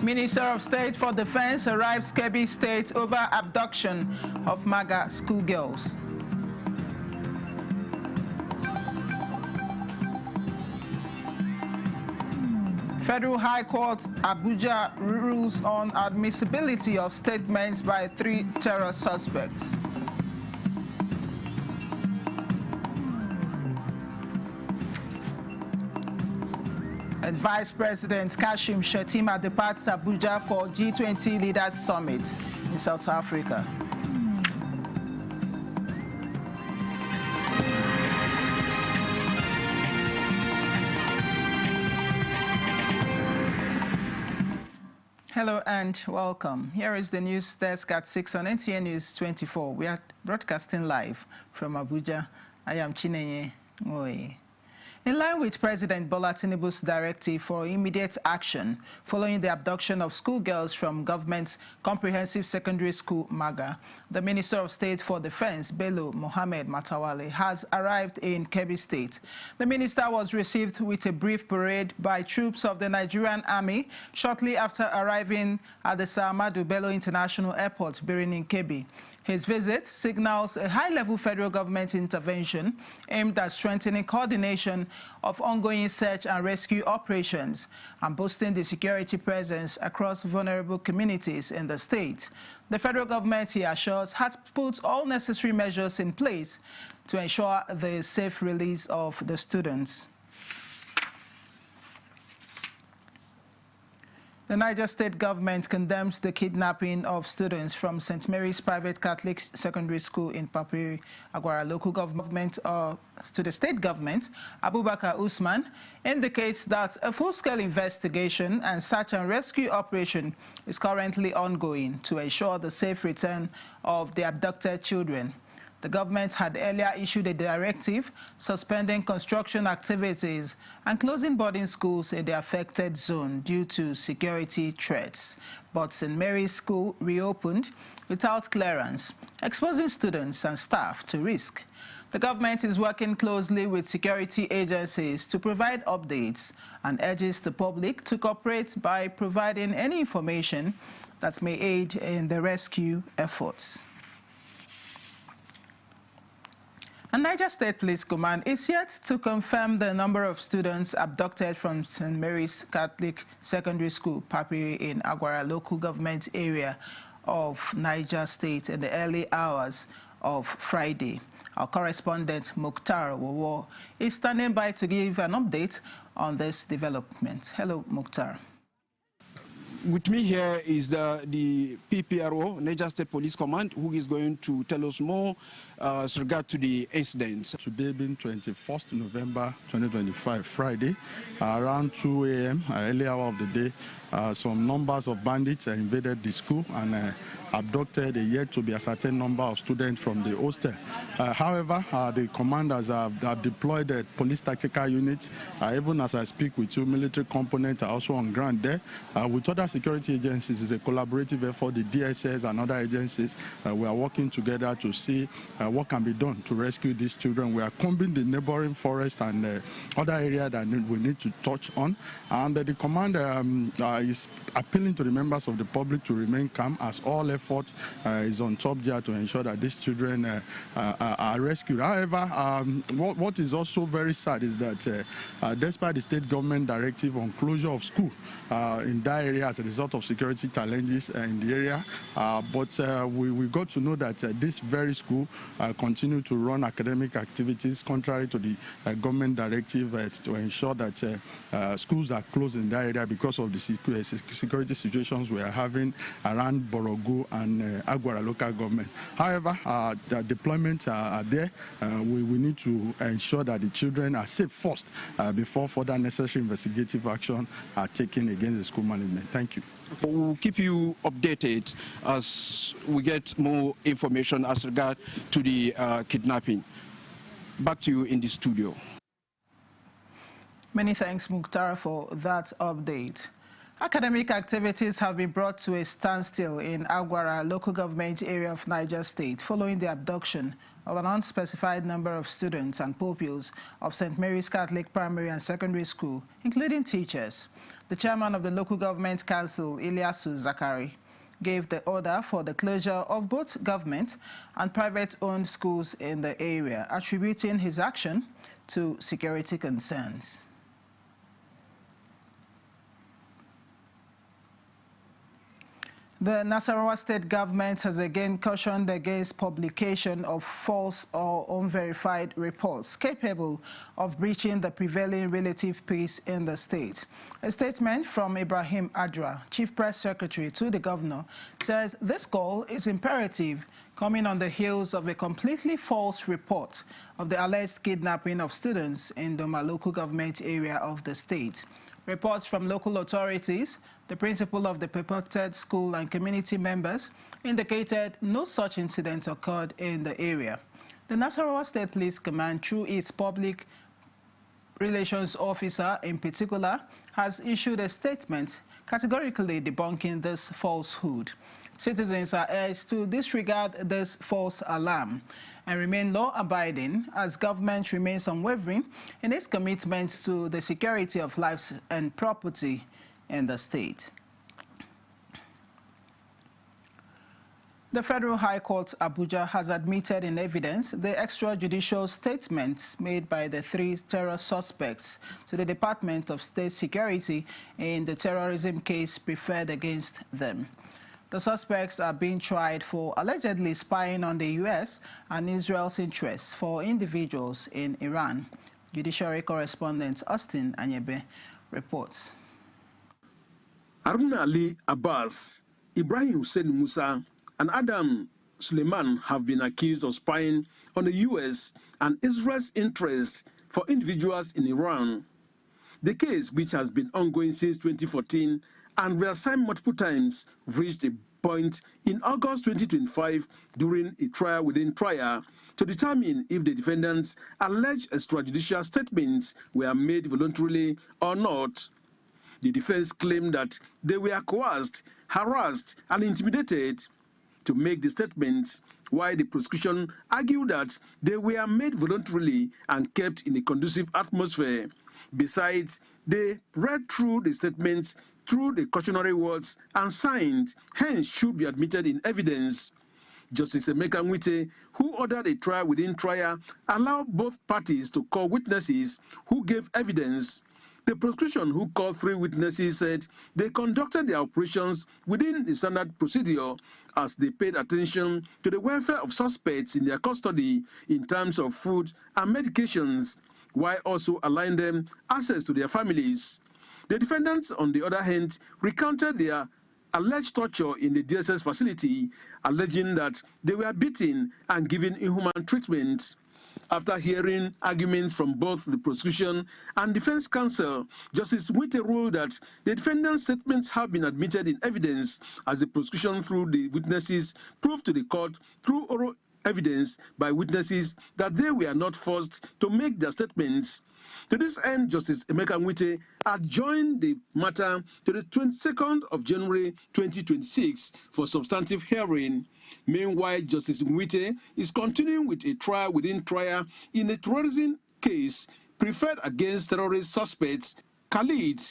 Minister of State for Defense arrives Kebbi State over abduction of MAGA schoolgirls. Federal High Court Abuja rules on admissibility of statements by 3 terror suspects. And Vice President Kashim Shettima departs Abuja for G20 Leaders Summit in South Africa. Hello and welcome. Here is the news desk at 6 on NTN News 24. We are broadcasting live from Abuja. I am Chinenye Ngoe. In line with President Bola Tinubu's directive for immediate action following the abduction of schoolgirls from government's comprehensive secondary school MAGA, the Minister of State for Defense, Bello Mohammed Matawale, has arrived in Kebbi State. The minister was received with a brief parade by troops of the Nigerian Army shortly after arriving at the Sir Ahmadu Bello International Airport, Birin in Kebbi. His visit signals a high-level federal government intervention aimed at strengthening coordination of ongoing search and rescue operations and boosting the security presence across vulnerable communities in the state. The federal government, he assures, has put all necessary measures in place to ensure the safe release of the students. The Niger State government condemns the kidnapping of students from St. Mary's Private Catholic Secondary School in Papiri, Agwara local government to the state government. Abubakar Usman indicates that a full-scale investigation and search and rescue operation is currently ongoing to ensure the safe return of the abducted children. The government had earlier issued a directive suspending construction activities and closing boarding schools in the affected zone due to security threats. But St. Mary's School reopened without clearance, exposing students and staff to risk. The government is working closely with security agencies to provide updates and urges the public to cooperate by providing any information that may aid in the rescue efforts. And Niger State Police Command is yet to confirm the number of students abducted from St. Mary's Catholic Secondary School, Papiri, in Agwara local government area of Niger State in the early hours of Friday. Our correspondent, Mukhtar Wowo, is standing by to give an update on this development. Hello, Mukhtar. With me here is the PPRO, Niger State Police Command, who is going to tell us more with regard to the incidents. Today being 21st November 2025, Friday, around 2 a.m., early hour of the day, some numbers of bandits invaded the school and abducted a yet to be ascertained number of students from the hostel. However, the commanders have deployed a police tactical unit. Even as I speak with you, military components are also on ground there. With other security agencies, it's a collaborative effort. The DSS and other agencies, we are working together to see what can be done to rescue these children. We are combing the neighboring forest and other area that we need to touch on. And the commander is appealing to the members of the public to remain calm as all effort is on top there to ensure that these children are rescued. However, what is also very sad is that despite the state government directive on closure of school in that area as a result of security challenges in the area, we got to know that this very school continue to run academic activities contrary to the government directive to ensure that schools are closed in that area because of the security situations we are having around Borogo and Agwara local government. However, the deployments are there. We need to ensure that the children are safe first before further necessary investigative action are taken against the school management. Thank you. We'll keep you updated as we get more information as regard to the kidnapping. Back to you in the studio. Many thanks, Mukhtar, for that update. Academic activities have been brought to a standstill in Agwara local government area of Niger State following the abduction of an unspecified number of students and pupils of St. Mary's Catholic Primary and Secondary School, including teachers. The chairman of the local government council, Ilyasu Zakari, gave the order for the closure of both government and private-owned schools in the area, attributing his action to security concerns. The Nasarawa state government has again cautioned against publication of false or unverified reports capable of breaching the prevailing relative peace in the state. A statement from Ibrahim Adra, Chief Press Secretary to the governor, says this call is imperative, coming on the heels of a completely false report of the alleged kidnapping of students in Doma local government area of the state. Reports from local authorities, the principal of the purported school and community members indicated no such incident occurred in the area. The Nasarawa State Police Command, through its public relations officer in particular, has issued a statement categorically debunking this falsehood. Citizens are urged to disregard this false alarm and remain law-abiding as government remains unwavering in its commitment to the security of lives and property in the state. The Federal High Court, Abuja, has admitted in evidence the extrajudicial statements made by the 3 terror suspects to the Department of State Security in the terrorism case preferred against them. The suspects are being tried for allegedly spying on the U.S. and Israel's interests for individuals in Iran. Judiciary correspondent Austin Anyebe reports. Aruna Ali Abbas, Ibrahim Hussein Musa, and Adam Suleiman have been accused of spying on the U.S. and Israel's interests for individuals in Iran. The case, which has been ongoing since 2014 and reassigned multiple times, reached a point in August 2025 during a trial within trial to determine if the defendants' alleged extrajudicial statements were made voluntarily or not. The defense claimed that they were coerced, harassed, and intimidated to make the statements, while the prosecution argued that they were made voluntarily and kept in a conducive atmosphere. Besides, they read through the statements through the cautionary words and signed, hence should be admitted in evidence. Justice Emeka Nwite, who ordered a trial within trial, allowed both parties to call witnesses who gave evidence. The prosecution, who called 3 witnesses, said they conducted their operations within the standard procedure as they paid attention to the welfare of suspects in their custody in terms of food and medications, while also allowing them access to their families. The defendants, on the other hand, recounted their alleged torture in the DSS facility, alleging that they were beaten and given inhuman treatment. After hearing arguments from both the prosecution and defense counsel, Justice Nwite ruled that the defendants' statements have been admitted in evidence as the prosecution, through the witnesses, proved to the court through oral evidence by witnesses that they were not forced to make their statements. To this end, Justice Emeka Nwite adjourned the matter to the 22nd of January 2026 for substantive hearing. Meanwhile, Justice Nwite is continuing with a trial within trial in a terrorism case preferred against terrorist suspects Khalid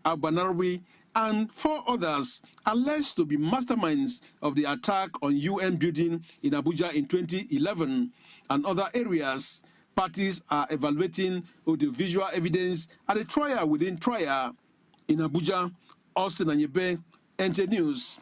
Al-Banarawi and 4 others alleged to be masterminds of the attack on UN building in Abuja in 2011 and other areas. Parties are evaluating audiovisual evidence at a trial within trial. In Abuja, Austin Anyebe, NT News.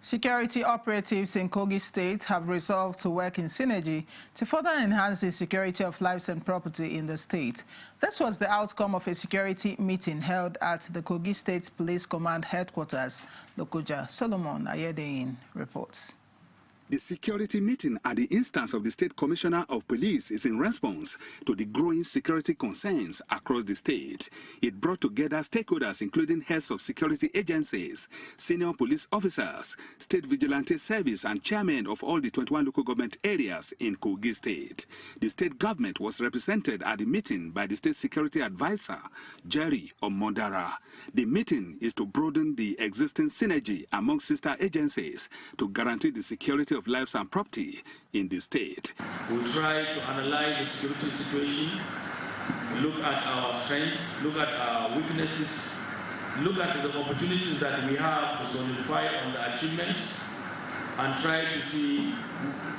Security operatives in Kogi State have resolved to work in synergy to further enhance the security of lives and property in the state. This was the outcome of a security meeting held at the Kogi State Police Command Headquarters, Lokoja. Solomon Ayedein reports. The security meeting at the instance of the State Commissioner of Police is in response to the growing security concerns across the state. It brought together stakeholders including heads of security agencies, senior police officers, state vigilante service and chairmen of all the 21 local government areas in Kogi State. The state government was represented at the meeting by the state security advisor, Jerry Omondara. The meeting is to broaden the existing synergy among sister agencies to guarantee the security of lives and property in the state. We try to analyze the security situation, look at our strengths, look at our weaknesses, look at the opportunities that we have to solidify on the achievements, and try to see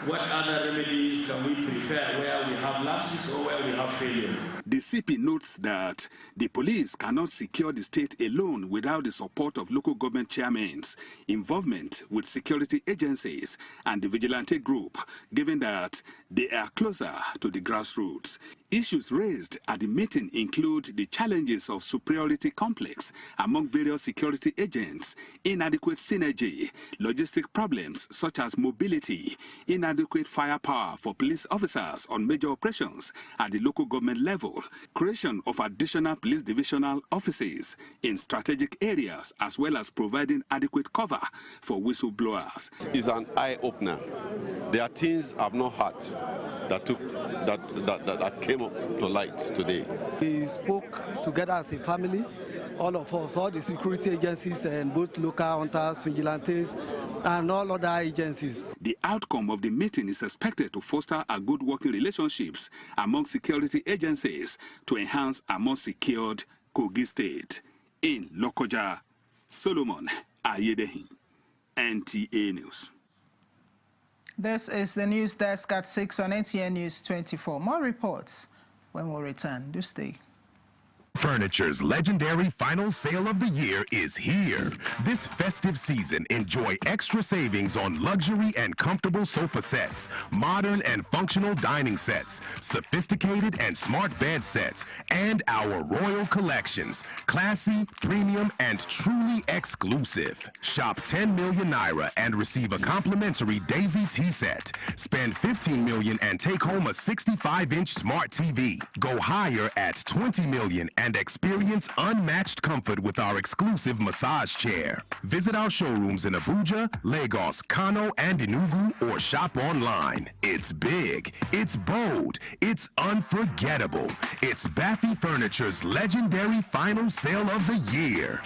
what other remedies can we prefer where we have lapses or where we have failure. The CP notes that the police cannot secure the state alone without the support of local government chairmen, involvement with security agencies and the vigilante group, given that they are closer to the grassroots. Issues raised at the meeting include the challenges of superiority complex among various security agents, inadequate synergy, logistic problems such as mobility, inadequate firepower for police officers on major operations at the local government level, creation of additional police divisional offices in strategic areas, as well as providing adequate cover for whistleblowers. It's an eye-opener. There are things I've not heard that came up to light today. We spoke together as a family, all of us, all the security agencies and both local hunters, vigilantes, and all other agencies. The outcome of the meeting is expected to foster a good working relationships among security agencies to enhance a more secured Kogi State. In Lokoja, Solomon Ayedehin, NTA News. This is the news desk at 6 on NTN News 24. More reports when we return. Do stay. Furniture's legendary final sale of the year is here. This festive season, enjoy extra savings on luxury and comfortable sofa sets, modern and functional dining sets, sophisticated and smart bed sets, and our royal collections, classy, premium, and truly exclusive. Shop 10 million naira and receive a complimentary Daisy tea set. Spend 15 million and take home a 65-inch smart TV. Go higher at 20 million and experience unmatched comfort with our exclusive massage chair. Visit our showrooms in Abuja, Lagos, Kano, and Enugu, or shop online. It's big, it's bold, it's unforgettable. It's Baffy Furniture's legendary final sale of the year.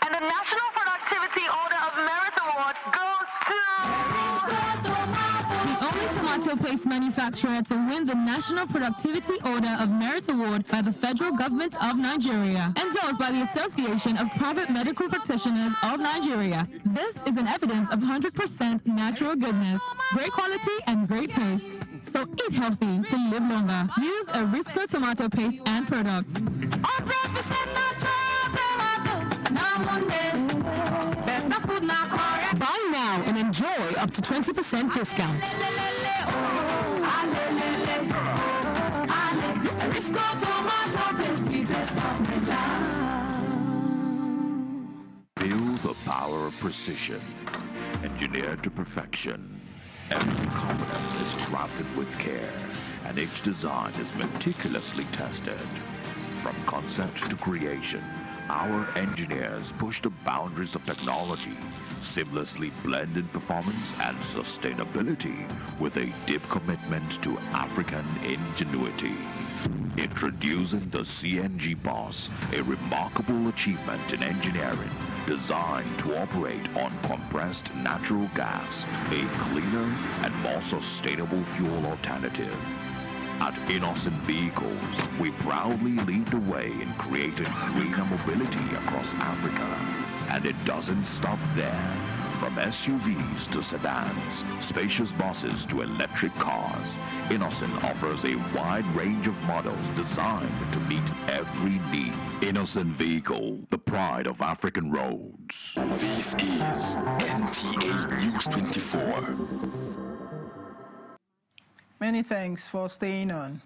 And the National Productivity Order of Merit Award goes to... Tomato paste manufacturer to win the National Productivity Order of Merit Award by the Federal Government of Nigeria, endorsed by the Association of Private Medical Practitioners of Nigeria. This is an evidence of 100% natural goodness, great quality, and great taste. So eat healthy to live longer. Use Arisco tomato paste and products. 100% natural tomato. Now one day, better food now. Buy now and enjoy up to 20% discount. Feel the power of precision, engineered to perfection. Every component is crafted with care, and each design is meticulously tested. From concept to creation, our engineers push the boundaries of technology, seamlessly blending performance and sustainability with a deep commitment to African ingenuity. Introducing the CNG Boss, a remarkable achievement in engineering designed to operate on compressed natural gas, a cleaner and more sustainable fuel alternative. At Innocent Vehicles, we proudly lead the way in creating greener mobility across Africa. And it doesn't stop there. From SUVs to sedans, spacious buses to electric cars, Innocent offers a wide range of models designed to meet every need. Innocent Vehicle, the pride of African roads. This is NTA News 24. Many thanks for staying on.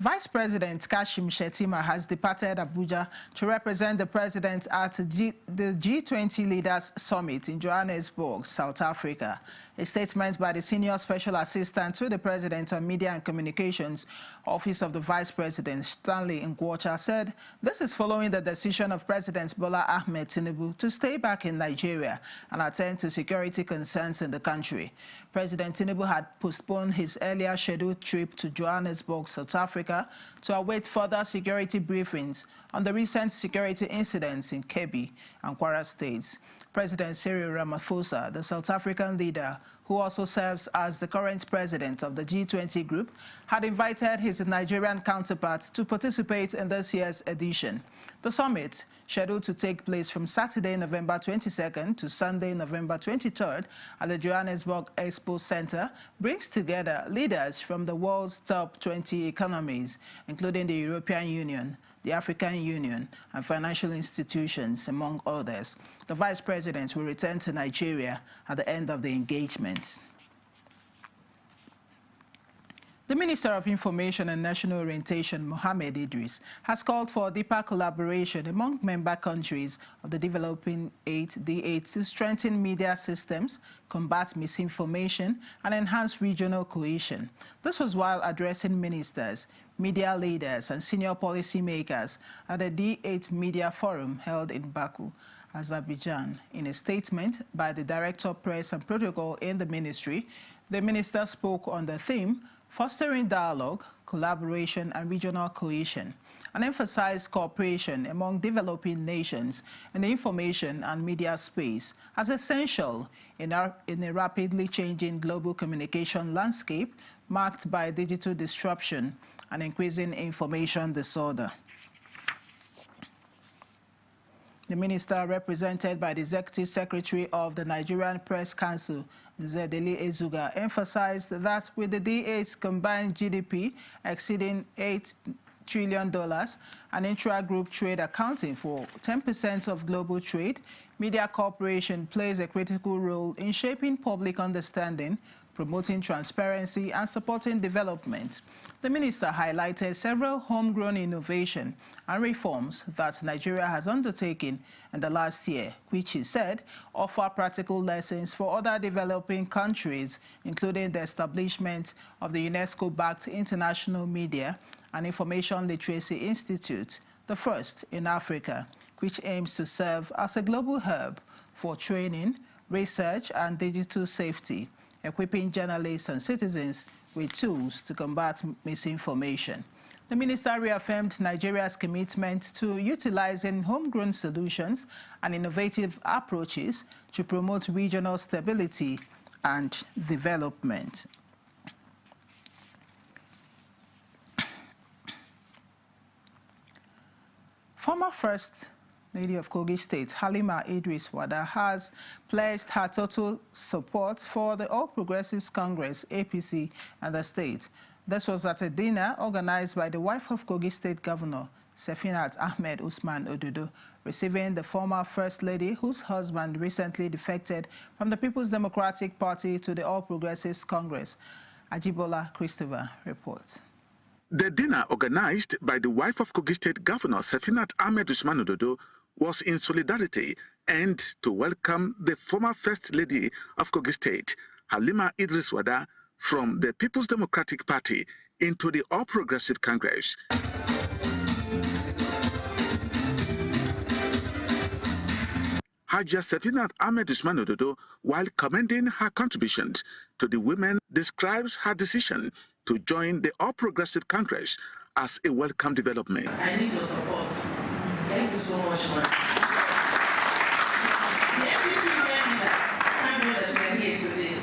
Vice President Kashim Shettima has departed Abuja to represent the president at the G20 Leaders Summit in Johannesburg, South Africa. A statement by the Senior Special Assistant to the President on Media and Communications, Office of the Vice President, Stanley Ngwocha, said this is following the decision of President Bola Ahmed Tinubu to stay back in Nigeria and attend to security concerns in the country. President Tinubu had postponed his earlier scheduled trip to Johannesburg, South Africa, to await further security briefings on the recent security incidents in Kebbi and Kwara states. President Cyril Ramaphosa, the South African leader, who also serves as the current president of the G20 group, had invited his Nigerian counterpart to participate in this year's edition. The summit, scheduled to take place from Saturday, November 22nd to Sunday, November 23rd at the Johannesburg Expo Center, brings together leaders from the world's top 20 economies, including the European Union, the African Union, and financial institutions, among others. The Vice President will return to Nigeria at the end of the engagement. The Minister of Information and National Orientation, Mohammed Idris, has called for deeper collaboration among member countries of the Developing 8 D8 to strengthen media systems, combat misinformation, and enhance regional cohesion. This was while addressing ministers, media leaders, and senior policymakers at the D8 Media Forum held in Baku, Azerbaijan. In a statement by the Director of Press and Protocol in the ministry, the minister spoke on the theme, fostering dialogue, collaboration, and regional cohesion, and emphasized cooperation among developing nations in the information and media space as essential in a rapidly changing global communication landscape marked by digital disruption and increasing information disorder. The minister, represented by the Executive Secretary of the Nigerian Press Council, Zedeli Ezuga, emphasized that with the D8's combined GDP exceeding $8 trillion and intra-group trade accounting for 10% of global trade, media cooperation plays a critical role in shaping public understanding, promoting transparency, and supporting development. The minister highlighted several homegrown innovation and reforms that Nigeria has undertaken in the last year, which he said offer practical lessons for other developing countries, including the establishment of the UNESCO-backed International Media and Information Literacy Institute, the first in Africa, which aims to serve as a global hub for training, research, and digital safety, equipping journalists and citizens with tools to combat misinformation. The minister reaffirmed Nigeria's commitment to utilizing homegrown solutions and innovative approaches to promote regional stability and development. Former First Lady of Kogi State, Halima Idris Wada, has pledged her total support for the All Progressives Congress, APC, and the state. This was at a dinner organized by the wife of Kogi State Governor, Sefinat Ahmed Usman Odudu, receiving the former First Lady, whose husband recently defected from the People's Democratic Party to the All Progressives Congress. Ajibola Christopher reports. The dinner, organized by the wife of Kogi State Governor Sefinat Ahmed Usman Odudu, was in solidarity and to welcome the former First Lady of Kogi State, Halima Idris Wada, from the People's Democratic Party into the All Progressive Congress. Hajia Sefinat Ahmed Usman Odudu, while commending her contributions to the women, describes her decision to join the All Progressive Congress as a welcome development. I need your support. Thank you so much, man. The APC leader, I know that you are here today.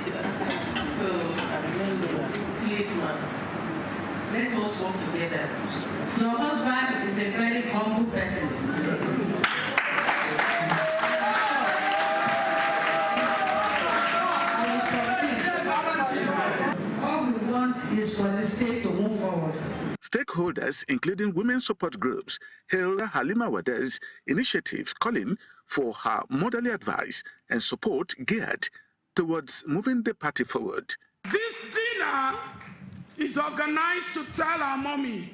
So, please, man, let us work together. Your husband is a very humble person. All we want is for the state to move forward. Stakeholders, including women support groups, hailed Halima Wada's initiative, calling for her motherly advice and support geared towards moving the party forward. This dinner is organized to tell our mommy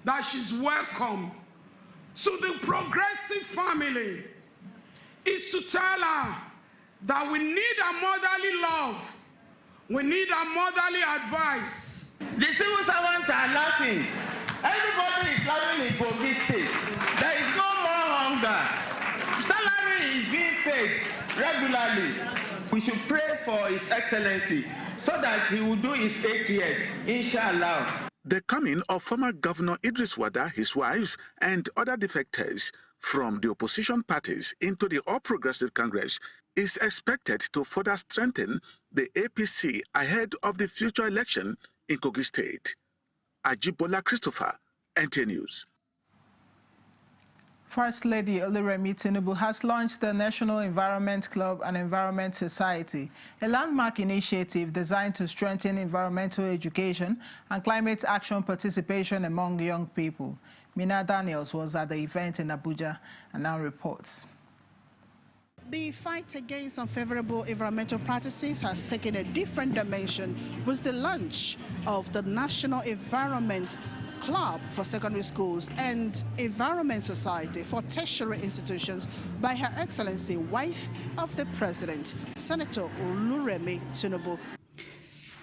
that she's welcome to the progressive family is to tell her that we need a motherly love, we need a motherly advice. The civil servants are laughing. Everybody is laughing in Kogi State. There is no more hunger. Salary is being paid regularly. We should pray for His Excellency so that he will do his 8 years, inshallah. The coming of former Governor Idris Wada, his wife, and other defectors from the opposition parties into the All Progressive Congress is expected to further strengthen the APC ahead of the future election in Kogi State. Ajibola Christopher, NTA News. First Lady Oluremi Tinubu has launched the National Environment Club and Environment Society, a landmark initiative designed to strengthen environmental education and climate action participation among young people. Mina Daniels was at the event in Abuja and now reports. The fight against unfavorable environmental practices has taken a different dimension with the launch of the National Environment Club for secondary schools and Environment Society for tertiary institutions by Her Excellency, wife of the President, Senator Oluremi Tinubu.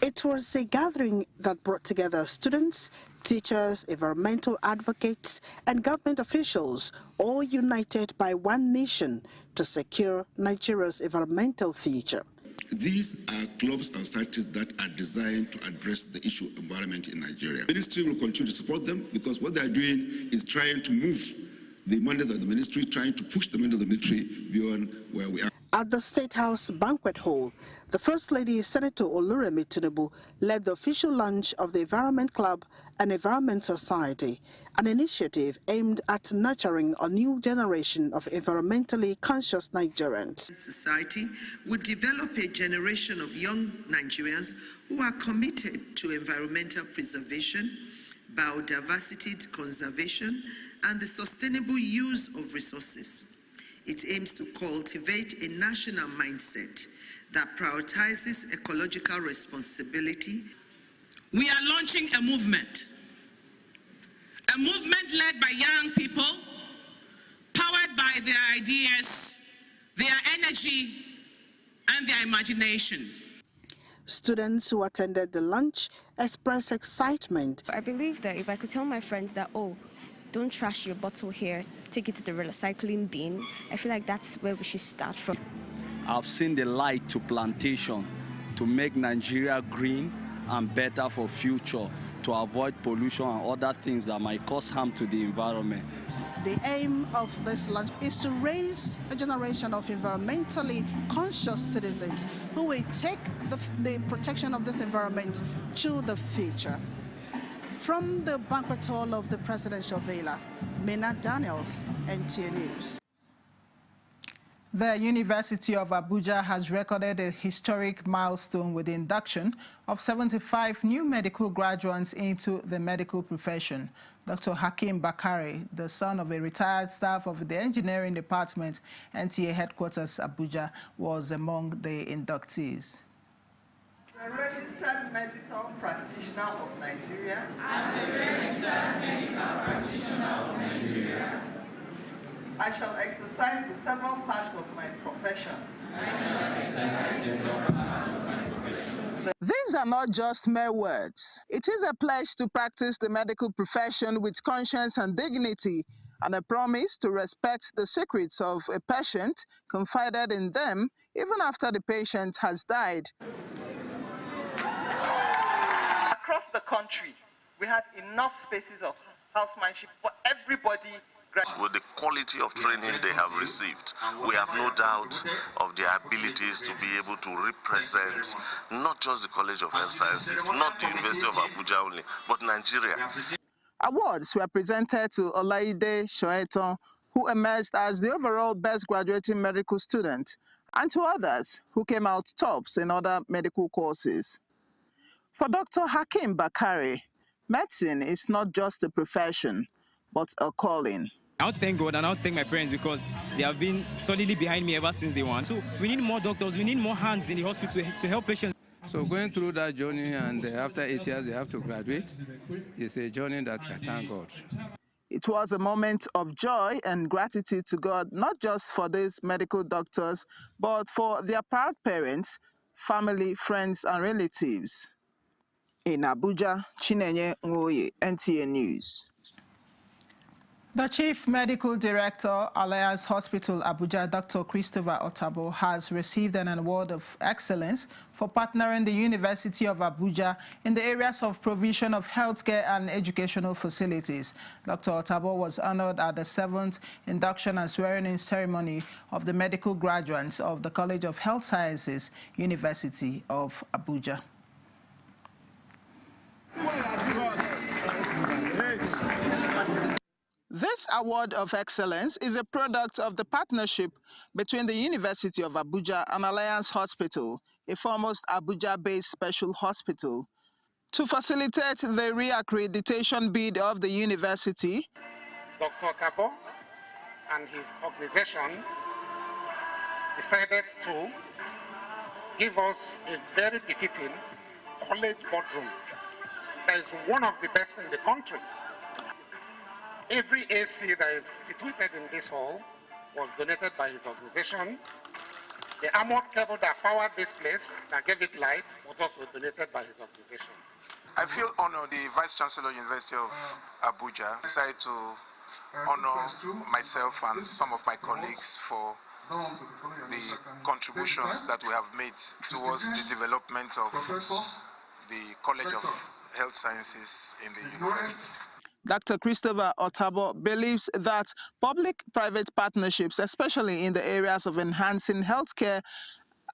It was a gathering that brought together students, teachers, environmental advocates, and government officials, all united by one mission to secure Nigeria's environmental future. These are clubs and societies that are designed to address the issue of environment in Nigeria. The ministry will continue to support them because what they are doing is trying to move the mandate of the ministry, trying to push the mandate of the military beyond where we are. At the State House Banquet Hall, the First Lady, Senator Oluremi Tinubu, led the official launch of the Environment Club and Environment Society, an initiative aimed at nurturing a new generation of environmentally conscious Nigerians. Society would develop a generation of young Nigerians who are committed to environmental preservation, biodiversity conservation, and the sustainable use of resources. It aims to cultivate a national mindset that prioritizes ecological responsibility. We are launching a movement led by young people, powered by their ideas, their energy, and their imagination. Students who attended the lunch expressed excitement. I believe that if I could tell my friends that, oh, don't trash your bottle here, take it to the recycling bin, I feel like that's where we should start from. I've seen the light to plantation to make Nigeria green and better for future, to avoid pollution and other things that might cause harm to the environment. The aim of this launch is to raise a generation of environmentally conscious citizens who will take the protection of this environment to the future. From the banquet hall of the Presidential Villa, Mina Daniels, NTA News. The University of Abuja has recorded a historic milestone with the induction of 75 new medical graduates into the medical profession. Dr. Hakeem Bakare, the son of a retired staff of the engineering department, NTA headquarters Abuja, was among the inductees. A registered medical practitioner of Nigeria. As a registered medical practitioner of Nigeria, I shall exercise the several parts of my profession. These are not just mere words. It is a pledge to practice the medical profession with conscience and dignity, and a promise to respect the secrets of a patient confided in them even after the patient has died. Across the country, we have enough spaces of housemanship for everybody. With the quality of training they have received, we have no doubt of their abilities to be able to represent not just the College of Health Sciences, not the University of Abuja only, but Nigeria. Awards were presented to Olaide Shoeton, who emerged as the overall best graduating medical student, and to others who came out tops in other medical courses. For Dr. Hakeem Bakare, medicine is not just a profession, but a calling. I'll thank God and I'll thank my parents because they have been solidly behind me ever since day one. So we need more doctors, we need more hands in the hospital to help patients. So going through that journey, and after 8 years they have to graduate, is a journey that I thank God. It was a moment of joy and gratitude to God, not just for these medical doctors, but for their proud parents, family, friends, and relatives. In Abuja, Chinenye Nwoye, NTA News. The Chief Medical Director, Alliance Hospital Abuja, Dr. Christopher Otabo, has received an award of excellence for partnering the University of Abuja in the areas of provision of healthcare and educational facilities. Dr. Otabo was honored at the 7th induction and swearing-in ceremony of the medical graduates of the College of Health Sciences, University of Abuja. This award of excellence is a product of the partnership between the University of Abuja and Alliance Hospital, a foremost Abuja-based special hospital. To facilitate the re-accreditation bid of the university, Dr. Tabo and his organization decided to give us a very befitting college boardroom that is one of the best in the country. Every AC that is situated in this hall was donated by his organization. The armored cable that powered this place and gave it light was also donated by his organization. I feel honored the Vice Chancellor, University of Abuja, decided to honor myself and some of my colleagues for the contributions that we have made towards the development of the College of Health Sciences in the university. Dr. Christopher Otabo believes that public-private partnerships, especially in the areas of enhancing healthcare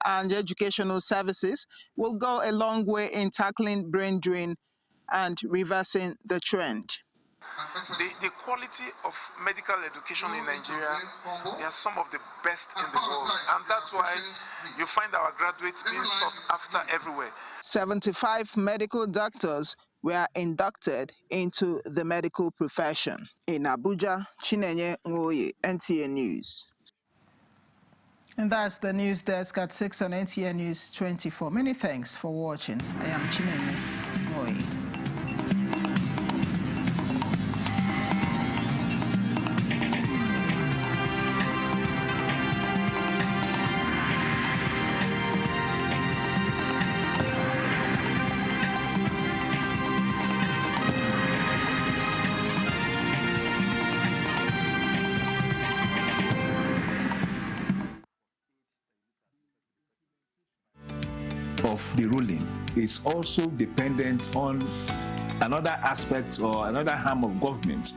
and educational services, will go a long way in tackling brain drain and reversing the trend. The quality of medical education in Nigeria, they are some of the best in the world, and that's why you find our graduates being sought after everywhere. 75 medical doctors were inducted into the medical profession. In Abuja, Chinenye Nwoye, NTA News. And that's the news desk at 6 on NTA News 24. Many thanks for watching. I am Chinenye Nwoye. Of the ruling is also dependent on another aspect or another arm of government.